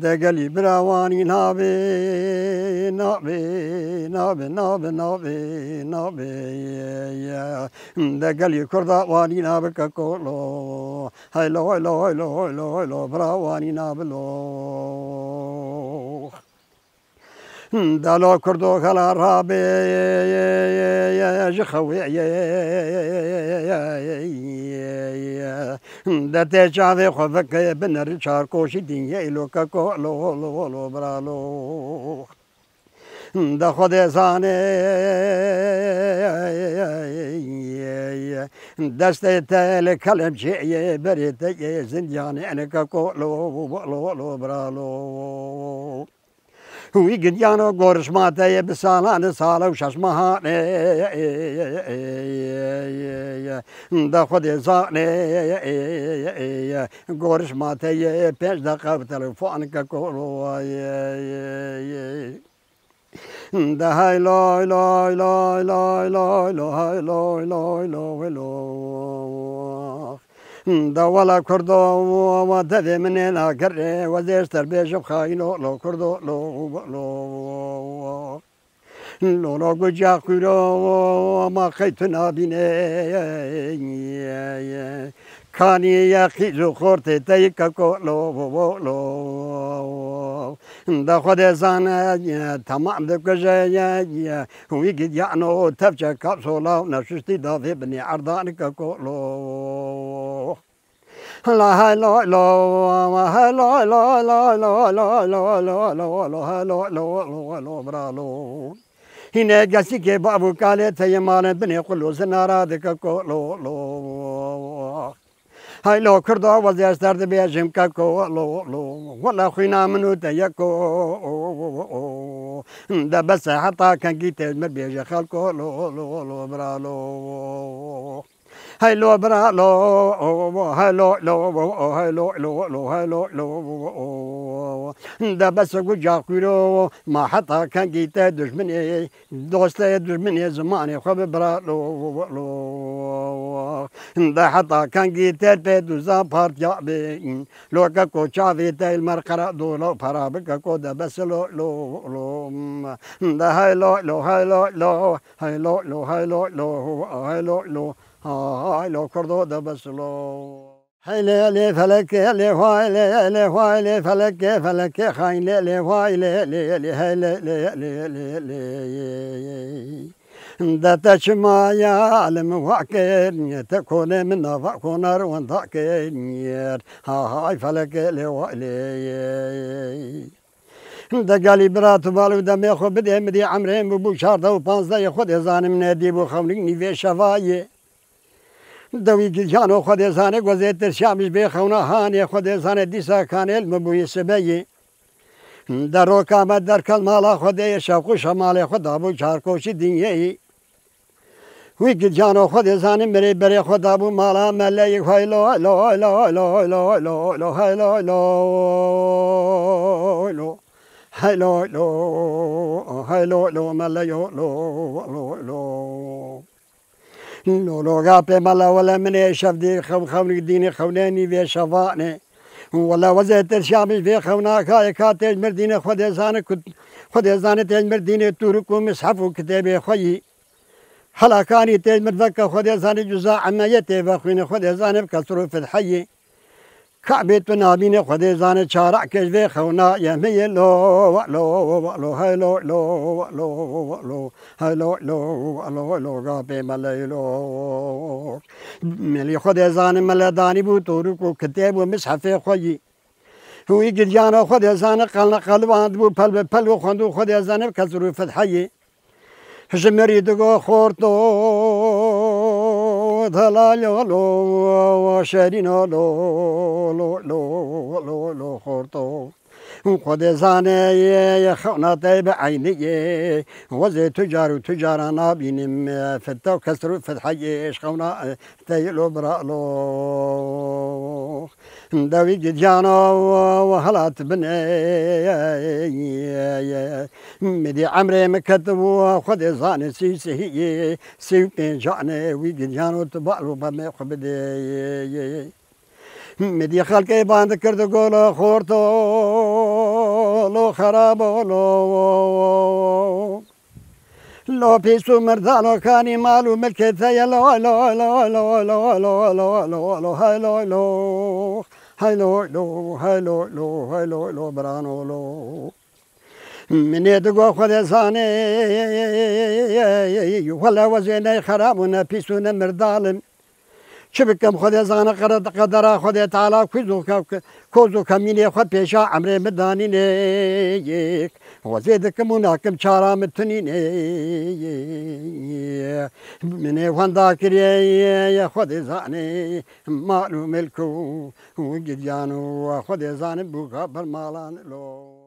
دقلي براواني نابي نابي نابي نابي نابي نابي يا دقلي كردواني نابك كولو هيلو هيلو هيلو هيلو هيلو براواني نابلو دالو كردو خلا رابي يا جخوي يا دتي شافي خفك بنر شاركوشي دنيا لو كاكو لو لو لو برالو دا خود زانه دست تل کلم چه برید زندیان انکاکو لو لو لو برالو ويقد يانو قرش ماتا بسالان سالا وشاشمهان دا خود زاني قرش ماتا بيش دقا بتلفونك كولو دا هاي لاي لاي لاي لاي لاي لاي لاي لاي لاي لاي دا ولا كردو وما تفي مني لا كري وزيستر بيش بخاينو لو كردو لو لو قجا كيرو ما خيتنا بيني كاني يا خيزو خورتي تيكا كولو لو دا خود زانا تمام دكجا ويجد يعنو تفجا كابسولا نشستي دافي بني عرضانك كولو لا هلا لا هلا لا لا لا لا لا لا لا لا هلا لا لا برالو هنا جالسك بابو كالي تيمان بني قلو سنارادك كولو لو هاي لو كردو وزيستر بيجم كاكو لو ولا خوينا منو تيكو دا بس حتى كان جيت مبيجي خالكو لو برالو هاي لو برالو هاي لو هاي لو هاي لو دا بس قجا كيرو ما حتى كان جيت دشمني دوستي دشمني زماني خب برالو دا حتى كان جيت بيدو زابارت يابي لو كاكو شافي تاي المرقرة دولو فرابك كو دا بس لو دا هاي لو هاي لو هاي لو هاي لو هاي لو هاي لو كردو دا بس لو هاي لي فلك لي هاي لي هاي لي فلك خاين لي هاي لي هاي لي دا تشما يا عالم واكر تكون من فاكونر وانتاكر هاي فلك لي هاي لي دا قالي برات بالو دا ميخو بدي مدي عمرين ببو شارده و 15 خود زانم نادي بو خمرين في شفايه دوي جانو خود زانه گزيت شامش بخونا هاني خود زانه ديسا كان المبوي سبي دا روكا مدر كالمالا خود شوق شمال خود ابو شاركوش دنيا ويك جانو خود زانه مري بري خود ابو مالا ملي هاي لو لو لو لو لو لو لو هاي لو لو هاي لو لو هاي لو لو ملي لو لو لو لو قابي ملا ولا من شفدي خونك ديني خولاني في شفاني ولا وزيت الشامي في خوناك هاي كاتج مرديني خد زانك خد زانك تج مرديني تورك ومصحف وكتابي خوي حلا كاني تج مردك خد زانك جزاء عمايتي بخويني خد زانك بكسرو في الحي كعبة نابيني خد زانك شارع كج في خونا يمي لو لو هاي لو هاي لو قابي ملا لو ملي خد زانك ملا داني بو تورك وكتاب ومصحف خوي هو يجي جانا خد يزانه قلنا قلبان دبو بل وخندو خد يزانه بكسرو فتحية جمري دقو خورتو دلالو لو شرينو لو خورتو خد يزانه يا خونا طيب عيني وزي تجار انا بينم فتو كسرو فتحية خونا تيلو برالو داوي جانا وهلات بني مدي عمري مكتب وخد زاني سي سيبين جاني ويجي جانو تبالو بمي خبدي مدي خلقي باند كرد قولو خورتو لو خرابو لو بيسو مردانو كاني مالو ملكي ثيا لو هاي لو برانو لو من يدقو خذ زاني ولا وزيني خرابنا بيسونا مردالن شبكم خذ زانا قدرا خذ تعالى كوزو كميني خذ بيشا عمري مداني نيك وزيدكم وناكم شارع متنين من وان ذاكر يا خذ زاني مالو ملكو وجديانو خذ زاني بوكا بالمالان لو